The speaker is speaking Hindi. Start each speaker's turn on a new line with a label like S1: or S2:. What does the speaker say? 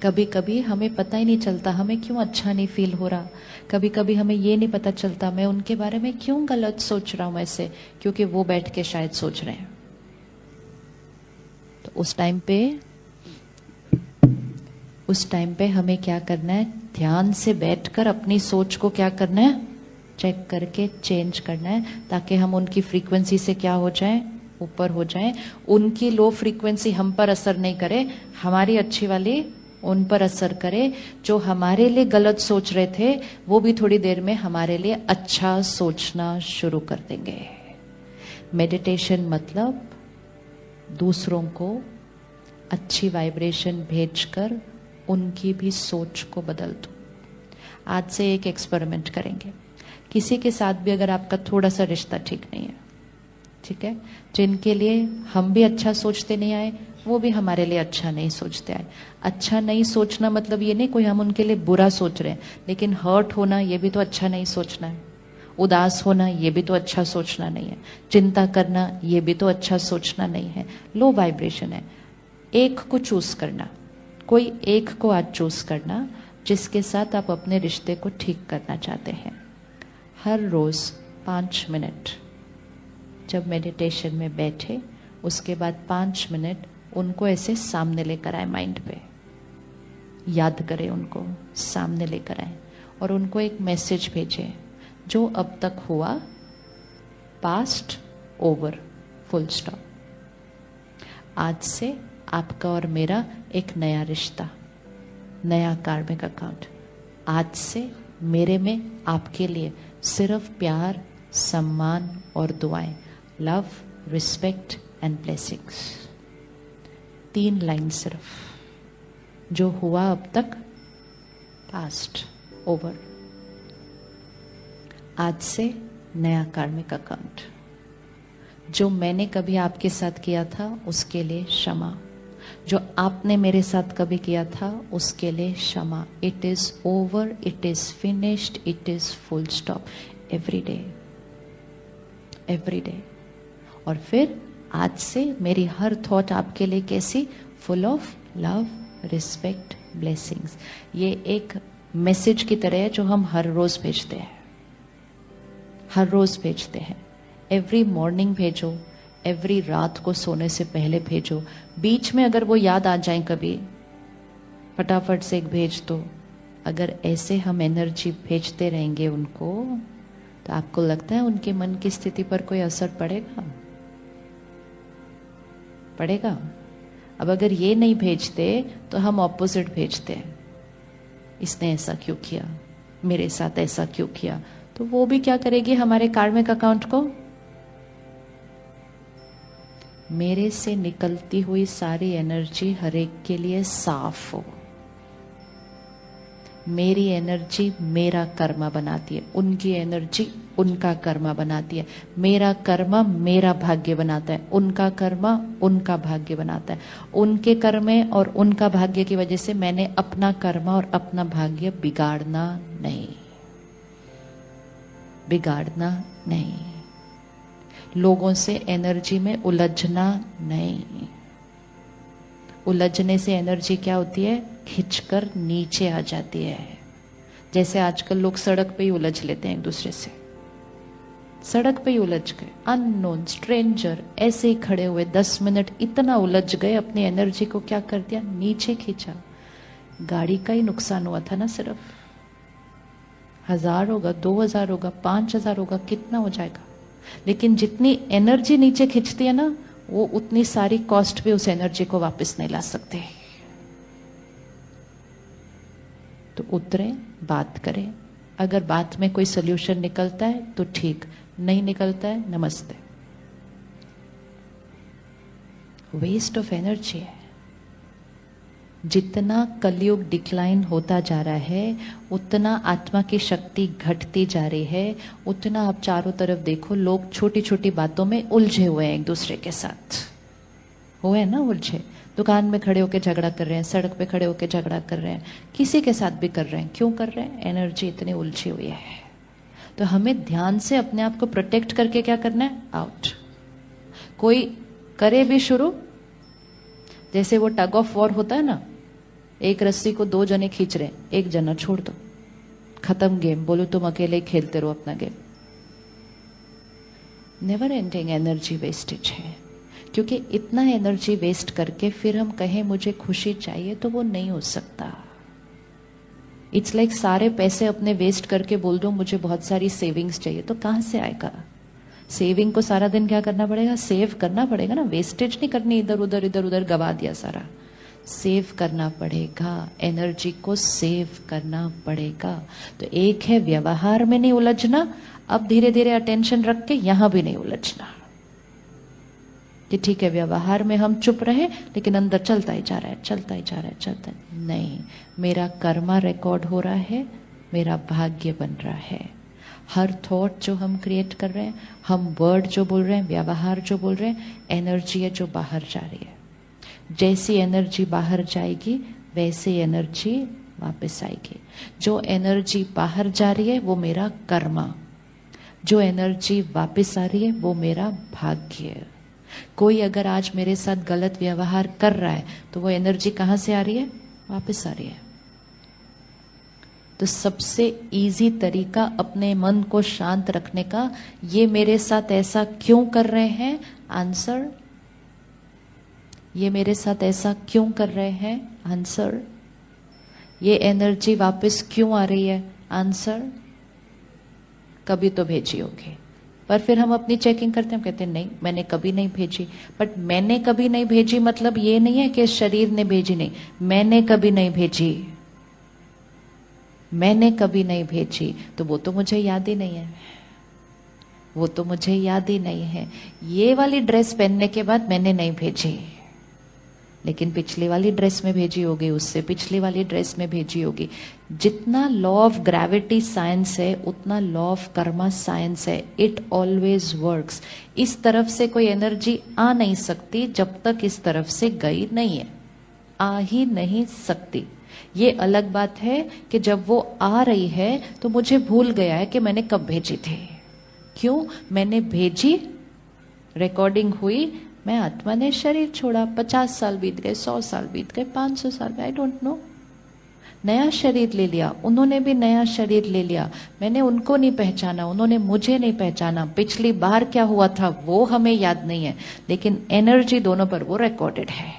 S1: कभी कभी हमें पता ही नहीं चलता हमें क्यों अच्छा नहीं फील हो रहा, कभी कभी हमें ये नहीं पता चलता मैं उनके बारे में क्यों गलत सोच रहा हूं ऐसे, क्योंकि वो बैठ के शायद सोच रहे हैं। तो उस टाइम पे हमें क्या करना है, ध्यान से बैठकर अपनी सोच को क्या करना है, चेक करके चेंज करना है, ताकि हम उनकी फ्रीक्वेंसी से क्या हो जाए, ऊपर हो जाए। उनकी लो फ्रीक्वेंसी हम पर असर नहीं करे, हमारी अच्छी वाली उन पर असर करे। जो हमारे लिए गलत सोच रहे थे वो भी थोड़ी देर में हमारे लिए अच्छा सोचना शुरू कर देंगे। मेडिटेशन मतलब दूसरों को अच्छी वाइब्रेशन भेजकर उनकी भी सोच को बदल दो। आज से एक एक्सपेरिमेंट करेंगे। किसी के साथ भी अगर आपका थोड़ा सा रिश्ता ठीक नहीं है, ठीक है, जिनके लिए हम भी अच्छा सोचते नहीं आए, वो भी हमारे लिए अच्छा नहीं सोचते आए। अच्छा नहीं सोचना मतलब ये नहीं कोई हम उनके लिए बुरा सोच रहे हैं, लेकिन हर्ट होना ये भी तो अच्छा नहीं सोचना है, उदास होना ये भी तो अच्छा सोचना नहीं है, चिंता करना ये भी तो अच्छा सोचना नहीं है। लो वाइब्रेशन है। एक को चूज करना, कोई एक को आज चूज करना जिसके साथ आप अपने रिश्ते को ठीक करना चाहते हैं। हर रोज 5 मिनट जब मेडिटेशन में बैठे, उसके बाद 5 मिनट उनको ऐसे सामने लेकर आए, माइंड पे याद करें, उनको सामने लेकर आए और उनको एक मैसेज भेजें, जो अब तक हुआ पास्ट ओवर, फुल स्टॉप। आज से आपका और मेरा एक नया रिश्ता, नया कार्मिक अकाउंट। आज से मेरे में आपके लिए सिर्फ प्यार, सम्मान और दुआएं, love, respect and blessings. 3 line सिर्फ, जो हुआ अब तक पास्ट ओवर। आज से नया कार्मिक अकाउंट। जो मैंने कभी आपके साथ किया था उसके लिए क्षमा, जो आपने मेरे साथ कभी किया था उसके लिए क्षमा। It is over, it is finished, it is full stop. Every day, every day. और फिर आज से मेरी हर थॉट आपके लिए कैसी, full of love, respect, blessings. ये एक मैसेज की तरह है जो हम हर रोज भेजते हैं, हर रोज भेजते हैं। एवरी मॉर्निंग भेजो, एवरी रात को सोने से पहले भेजो। बीच में अगर वो याद आ जाए कभी, फटाफट से एक भेज दो। अगर ऐसे हम एनर्जी भेजते रहेंगे उनको, तो आपको लगता है उनके मन की स्थिति पर कोई असर पड़ेगा? पड़ेगा। अब अगर ये नहीं भेजते तो हम ऑपोजिट भेजते हैं, इसने ऐसा क्यों किया, मेरे साथ ऐसा क्यों किया। तो वो भी क्या करेगी, हमारे कार्मिक अकाउंट को, मेरे से निकलती हुई सारी एनर्जी हर एक के लिए साफ हो। मेरी एनर्जी मेरा कर्मा बनाती है, उनकी एनर्जी उनका कर्मा बनाती है। मेरा कर्मा मेरा भाग्य बनाता है, उनका कर्मा उनका भाग्य बनाता है। उनके कर्मे और उनका भाग्य की वजह से मैंने अपना कर्मा और अपना भाग्य बिगाड़ना नहीं, बिगाड़ना नहीं। लोगों से एनर्जी में उलझना नहीं। उलझने से एनर्जी क्या होती है, खिंचकर नीचे आ जाती है। जैसे आजकल लोग सड़क पे ही उलझ लेते हैं एक दूसरे से, सड़क पे ही उलझ गए, अननोन स्ट्रेंजर ऐसे ही खड़े हुए 10 मिनट इतना उलझ गए, अपनी एनर्जी को क्या कर दिया, नीचे खींचा। गाड़ी का ही नुकसान हुआ था ना, सिर्फ 1000 होगा, 2000 होगा, 5000 होगा, कितना हो जाएगा। लेकिन जितनी एनर्जी नीचे खींचती है ना, वो उतनी सारी कॉस्ट भी उस एनर्जी को वापस नहीं ला सकते। तो उतरे, बात करें। अगर बात में कोई सोल्यूशन निकलता है तो ठीक, नहीं निकलता है नमस्ते। वेस्ट ऑफ एनर्जी है। जितना कलयुग डिक्लाइन होता जा रहा है, उतना आत्मा की शक्ति घटती जा रही है। उतना आप चारों तरफ देखो, लोग छोटी छोटी बातों में उलझे हुए हैं, एक दूसरे के साथ हुए ना उलझे। दुकान में खड़े होकर झगड़ा कर रहे हैं, सड़क पे खड़े होकर झगड़ा कर रहे हैं, किसी के साथ भी कर रहे हैं। क्यों कर रहे हैं, एनर्जी इतनी उलझी हुई है। तो हमें ध्यान से अपने आप को प्रोटेक्ट करके क्या करना है, आउट। कोई करे भी शुरू, जैसे वो टग ऑफ वॉर होता है ना, एक रस्सी को 2 जने खींच रहे, एक जना छोड़ दो, खत्म गेम। बोलो तुम अकेले खेलते रहो अपना game. Never ending energy wastage है, क्योंकि इतना एनर्जी वेस्ट करके फिर हम कहें मुझे खुशी चाहिए तो वो नहीं हो सकता। इट्स लाइक सारे पैसे अपने वेस्ट करके बोल दो मुझे बहुत सारी सेविंग्स चाहिए, तो कहां से आएगा? सेविंग को सारा दिन क्या करना पड़ेगा? सेव करना पड़ेगा ना, वेस्टेज नहीं करनी इधर उधर गवा दिया सारा। सेव करना पड़ेगा, एनर्जी को सेव करना पड़ेगा। तो एक है व्यवहार में नहीं उलझना, अब धीरे धीरे अटेंशन रख के यहां भी नहीं उलझना कि ठीक है व्यवहार में हम चुप रहे लेकिन अंदर चलता ही जा रहा है, चलता ही जा रहा है, चलता है। नहीं, मेरा कर्मा रिकॉर्ड हो रहा है, मेरा भाग्य बन रहा है। हर थॉट जो हम क्रिएट कर रहे हैं, हम वर्ड जो बोल रहे हैं, व्यवहार जो बोल रहे हैं, एनर्जी है जो बाहर जा रही है। जैसी एनर्जी बाहर जाएगी वैसी एनर्जी वापस आएगी। जो एनर्जी बाहर जा रही है वो मेरा कर्मा, जो एनर्जी वापस आ रही है वो मेरा भाग्य। कोई अगर आज मेरे साथ गलत व्यवहार कर रहा है तो वो एनर्जी कहां से आ रही है? वापस आ रही है। तो सबसे इजी तरीका अपने मन को शांत रखने का, ये मेरे साथ ऐसा क्यों कर रहे हैं? आंसर। ये मेरे साथ ऐसा क्यों कर रहे हैं? आंसर। ये एनर्जी वापस क्यों आ रही है? आंसर। कभी तो भेजी होगी, पर फिर हम अपनी चेकिंग करते हैं, हम कहते हैं नहीं मैंने कभी नहीं भेजी। बट मैंने कभी नहीं भेजी मतलब ये नहीं है कि शरीर ने भेजी, नहीं, मैंने कभी नहीं भेजी, मैंने कभी नहीं भेजी, तो वो तो मुझे याद ही नहीं है, वो तो मुझे याद ही नहीं है। ये वाली ड्रेस पहनने के बाद मैंने नहीं भेजी, लेकिन पिछली वाली ड्रेस में भेजी होगी, उससे पिछली वाली ड्रेस में भेजी होगी। जितना लॉ ऑफ ग्रेविटी साइंस है उतना लॉ ऑफ कर्मा साइंस है। It always works. इस तरफ से कोई एनर्जी आ नहीं सकती जब तक इस तरफ से गई नहीं है, आ ही नहीं सकती। ये अलग बात है कि जब वो आ रही है तो मुझे भूल गया है कि मैंने कब भेजी थी। क्यों मैंने भेजी? रिकॉर्डिंग हुई, मैं आत्मा ने शरीर छोड़ा, 50 साल बीत गए, 100 साल बीत गए, 500 साल, आई डोंट नो। नया शरीर ले लिया, उन्होंने भी नया शरीर ले लिया। मैंने उनको नहीं पहचाना, उन्होंने मुझे नहीं पहचाना। पिछली बार क्या हुआ था वो हमें याद नहीं है, लेकिन एनर्जी दोनों पर वो रिकॉर्डेड है।